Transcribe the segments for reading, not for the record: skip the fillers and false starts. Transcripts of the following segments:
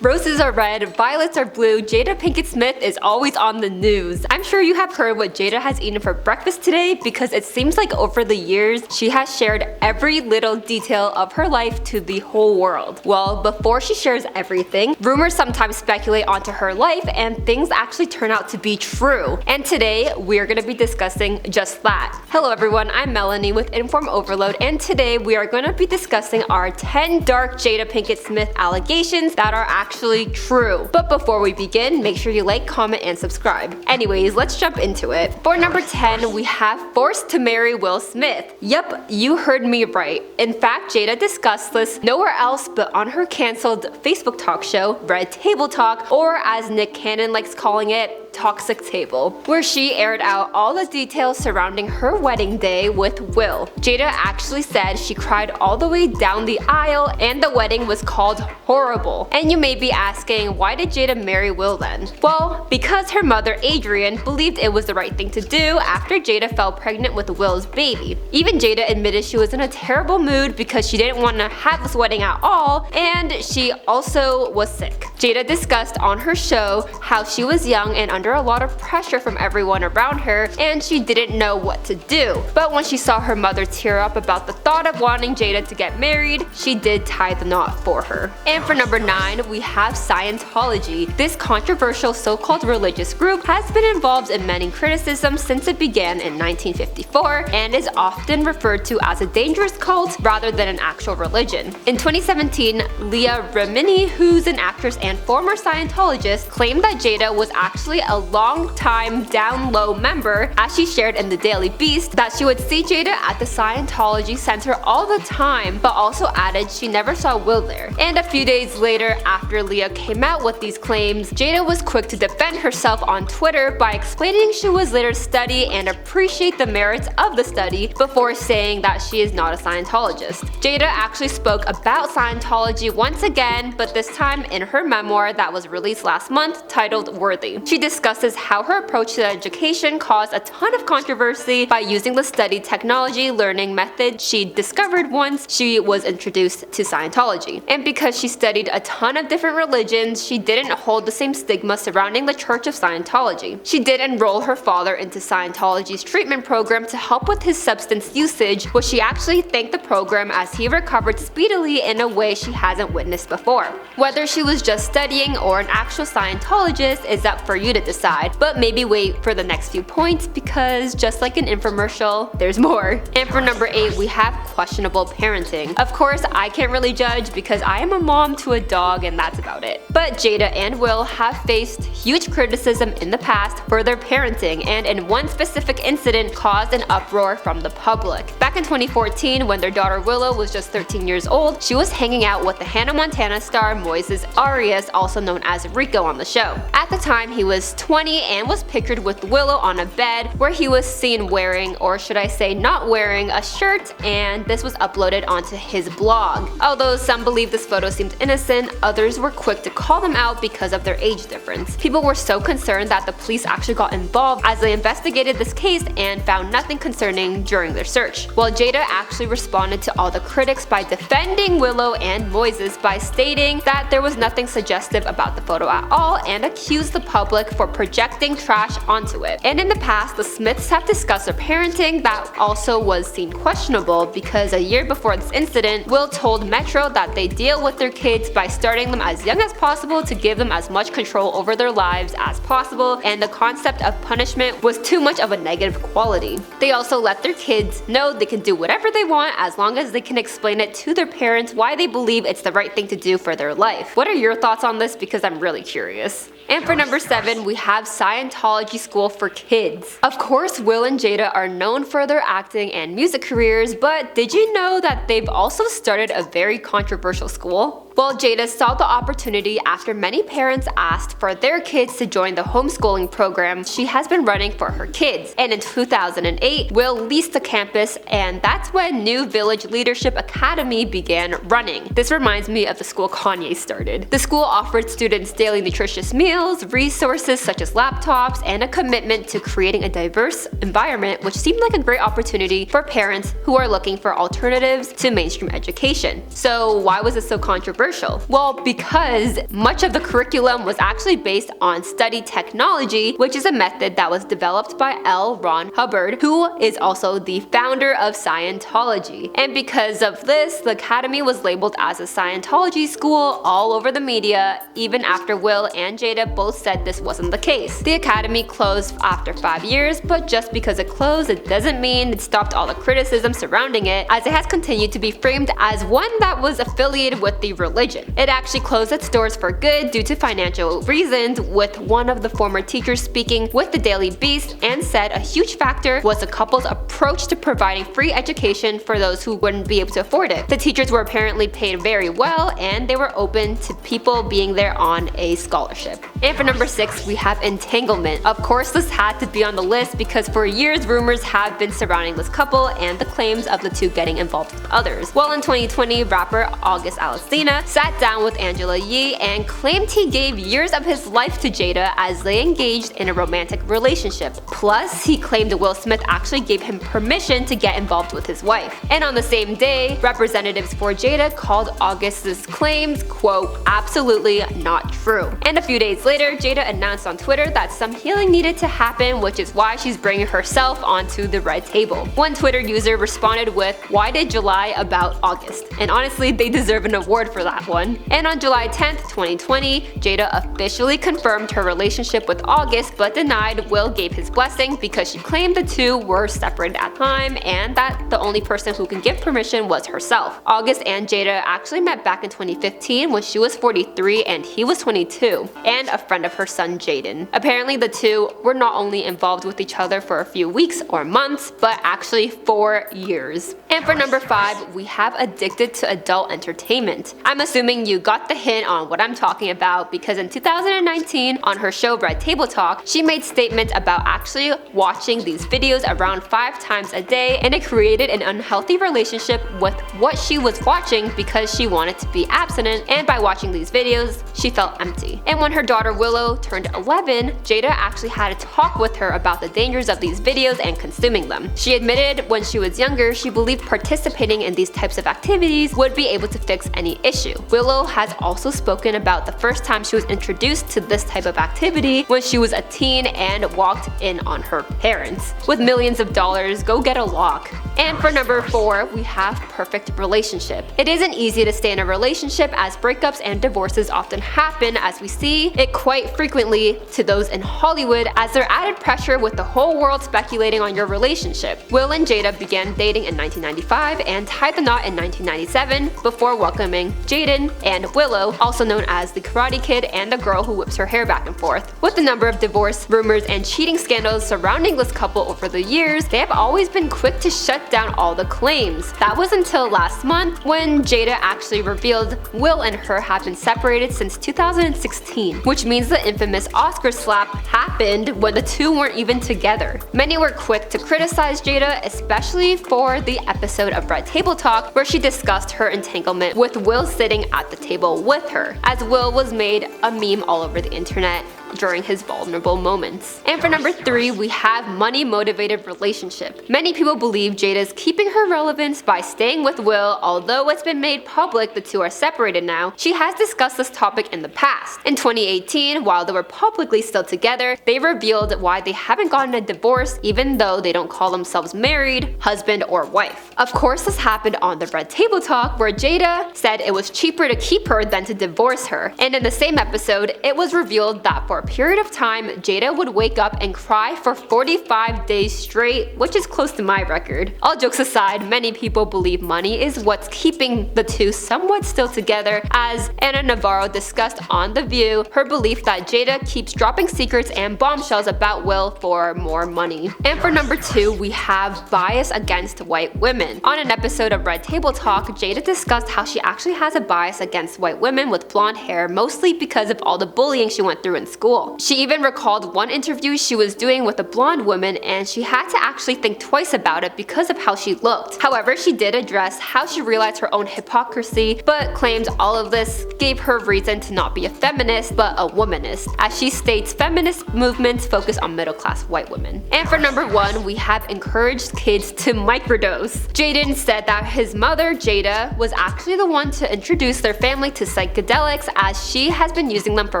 Roses are red, violets are blue, Jada Pinkett Smith is always on the news. I'm sure you have heard what Jada has eaten for breakfast today because it seems like over the years, she has shared every little detail of her life to the whole world. Well, before she shares everything, rumors sometimes speculate onto her life and things actually turn out to be true. And today, we're going to be discussing just that. Hello everyone, I'm Melanie with InformOverload, and today we are going to be discussing our 10 dark Jada Pinkett Smith allegations that are actually true. But before we begin, make sure you like, comment, and subscribe. Anyways, let's jump into it. For number 10, we have forced to marry Will Smith. Yup, you heard me right. In fact, Jada discussed this nowhere else but on her cancelled Facebook talk show, Red Table Talk, or as Nick Cannon likes calling it, Toxic Table, where she aired out all the details surrounding her wedding day with Will. Jada actually said she cried all the way down the aisle and the wedding was called horrible. And you may be asking, why did Jada marry Will then? Well, because her mother Adrienne believed it was the right thing to do after Jada fell pregnant with Will's baby. Even Jada admitted she was in a terrible mood because she didn't want to have this wedding at all, and she also was sick. Jada discussed on her show how she was young and under a lot of pressure from everyone around her, and she didn't know what to do. But when she saw her mother tear up about the thought of wanting Jada to get married, she did tie the knot for her. And for number 9, we have Scientology. This controversial so-called religious group has been involved in many criticisms since it began in 1954 and is often referred to as a dangerous cult rather than an actual religion. In 2017, Leah Remini, who's an actress and former Scientologist, claimed that Jada was actually a long-time down low member, as she shared in the Daily Beast that she would see Jada at the Scientology Center all the time, but also added she never saw Will there. And a few days later, after Leah came out with these claims, Jada was quick to defend herself on Twitter by explaining she was there to study and appreciate the merits of the study before saying that she is not a Scientologist. Jada actually spoke about Scientology once again, but this time in her memoir that was released last month titled Worthy. She discusses how her approach to education caused a ton of controversy by using the study technology learning method she discovered once she was introduced to Scientology. And because she studied a ton of different religions, she didn't hold the same stigma surrounding the Church of Scientology. She did enroll her father into Scientology's treatment program to help with his substance usage, which she actually thanked the program as he recovered speedily in a way she hasn't witnessed before. Whether she was just studying or an actual Scientologist is up for you to decide, but maybe wait for the next few points because just like an infomercial, there's more. And for number 8, we have questionable parenting. Of course, I can't really judge because I am a mom to a dog and that's about it. But Jada and Will have faced huge criticism in the past for their parenting, and in one specific incident caused an uproar from the public. Back in 2014, when their daughter Willow was just 13 years old, she was hanging out with the Hannah Montana star Moises Arias, also known as Rico on the show. At the time, he was 20 and was pictured with Willow on a bed where he was seen wearing, or should I say not wearing, a shirt, and this was uploaded onto his blog. Although some believe this photo seemed innocent, others were quick to call them out because of their age difference. People were so concerned that the police actually got involved as they investigated this case and found nothing concerning during their search. Well, Jada actually responded to all the critics by defending Willow and Moises by stating that there was nothing suggestive about the photo at all and accused the public for projecting trash onto it. And in the past, the Smiths have discussed their parenting that also was seen questionable because a year before this incident, Will told Metro that they deal with their kids by starting them as young as possible to give them as much control over their lives as possible, and the concept of punishment was too much of a negative quality. They also let their kids know they can do whatever they want as long as they can explain it to their parents why they believe it's the right thing to do for their life. What are your thoughts on this? Because I'm really curious. And for number 7, we have Scientology School for Kids. Of course, Will and Jada are known for their acting and music careers, but did you know that they've also started a very controversial school? Well, Jada saw the opportunity after many parents asked for their kids to join the homeschooling program she has been running for her kids. And in 2008, Will leased the campus, and that's when New Village Leadership Academy began running. This reminds me of the school Kanye started. The school offered students daily nutritious meals, resources such as laptops, and a commitment to creating a diverse environment, which seemed like a great opportunity for parents who are looking for alternatives to mainstream education. So why was it so controversial? controversial? Well, because much of the curriculum was actually based on study technology, which is a method that was developed by L. Ron Hubbard, who is also the founder of Scientology. And because of this, the academy was labeled as a Scientology school all over the media, even after Will and Jada both said this wasn't the case. The academy closed after 5 years, but just because it closed, it doesn't mean it stopped all the criticism surrounding it, as it has continued to be framed as one that was affiliated with the religion. It actually closed its doors for good due to financial reasons, with one of the former teachers speaking with the Daily Beast and said a huge factor was the couple's approach to providing free education for those who wouldn't be able to afford it. The teachers were apparently paid very well, and they were open to people being there on a scholarship. And for number 6, we have Entanglement. Of course, this had to be on the list because for years rumors have been surrounding this couple and the claims of the two getting involved with others. Well, in 2020, rapper August Alsina sat down with Angela Yee and claimed he gave years of his life to Jada as they engaged in a romantic relationship. Plus, he claimed Will Smith actually gave him permission to get involved with his wife. And on the same day, representatives for Jada called August's claims, quote, absolutely not true. And a few days later, Jada announced on Twitter that some healing needed to happen, which is why she's bringing herself onto the red table. One Twitter user responded with, "Why did you lie about August?" And honestly, they deserve an award for that one. And on July 10th, 2020, Jada officially confirmed her relationship with August, but denied Will gave his blessing because she claimed the two were separated at the time and that the only person who can give permission was herself. August and Jada actually met back in 2015 when she was 43 and he was 22, and a friend of her son Jaden. Apparently the two were not only involved with each other for a few weeks or months, but actually 4 years. And for number 5, we have addicted to adult entertainment. I'm assuming you got the hint on what I'm talking about because in 2019, on her show Red Table Talk, she made statements about actually watching these videos around 5 times a day, and it created an unhealthy relationship with what she was watching because she wanted to be abstinent, and by watching these videos, she felt empty. And when her daughter Willow turned 11, Jada actually had a talk with her about the dangers of these videos and consuming them. She admitted when she was younger, she believed participating in these types of activities would be able to fix any issue. Willow has also spoken about the first time she was introduced to this type of activity when she was a teen and walked in on her parents. With millions of dollars, go get a lock. And for number 4, we have perfect relationship. It isn't easy to stay in a relationship as breakups and divorces often happen, as we see it quite frequently to those in Hollywood, as they're added pressure with the whole world speculating on your relationship. Will and Jada began dating in 1995 and tied the knot in 1997 before welcoming Jaden and Willow, also known as the Karate Kid and the girl who whips her hair back and forth. With the number of divorce rumors and cheating scandals surrounding this couple over the years, they have always been quick to shut down all the claims. That was until last month when Jada actually revealed Will and her have been separated since 2016, which means the infamous Oscar slap happened when the two weren't even together. Many were quick to criticize Jada, especially for the episode of Red Table Talk where she discussed her entanglement with Will sitting at the table with her, as Will was made a meme all over the internet during his vulnerable moments. And for number 3, we have money-motivated relationship. Many people believe Jada's keeping her relevance by staying with Will, although it's been made public the two are separated now. She has discussed this topic in the past. In 2018, while they were publicly still together, they revealed why they haven't gotten a divorce even though they don't call themselves married, husband, or wife. Of course, this happened on the Red Table Talk where Jada said it was cheaper to keep her than to divorce her. And in the same episode, it was revealed that for a period of time, Jada would wake up and cry for 45 days straight, which is close to my record. All jokes aside, many people believe money is what's keeping the two somewhat still together, as Anna Navarro discussed on The View her belief that Jada keeps dropping secrets and bombshells about Will for more money. And for number 2, we have bias against white women. On an episode of Red Table Talk, Jada discussed how she actually has a bias against white women with blonde hair, mostly because of all the bullying she went through in school. school. She even recalled one interview she was doing with a blonde woman, and she had to actually think twice about it because of how she looked. However, she did address how she realized her own hypocrisy, but claims all of this gave her reason to not be a feminist, but a womanist. As she states, feminist movements focus on middle-class white women. And for number 1, we have encouraged kids to microdose. Jaden said that his mother, Jada, was actually the one to introduce their family to psychedelics, as she has been using them for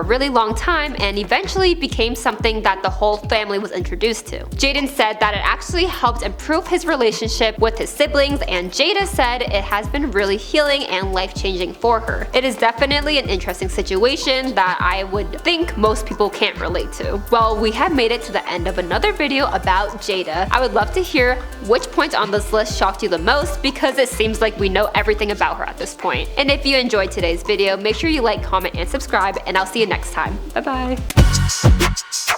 a really long time and eventually became something that the whole family was introduced to. Jaden said that it actually helped improve his relationship with his siblings, and Jada said it has been really healing and life-changing for her. It is definitely an interesting situation that I would think most people can't relate to. Well, we have made it to the end of another video about Jada. I would love to hear which points on this list shocked you the most, because it seems like we know everything about her at this point. And if you enjoyed today's video, make sure you like, comment, and subscribe, and I'll see you next time. Bye bye.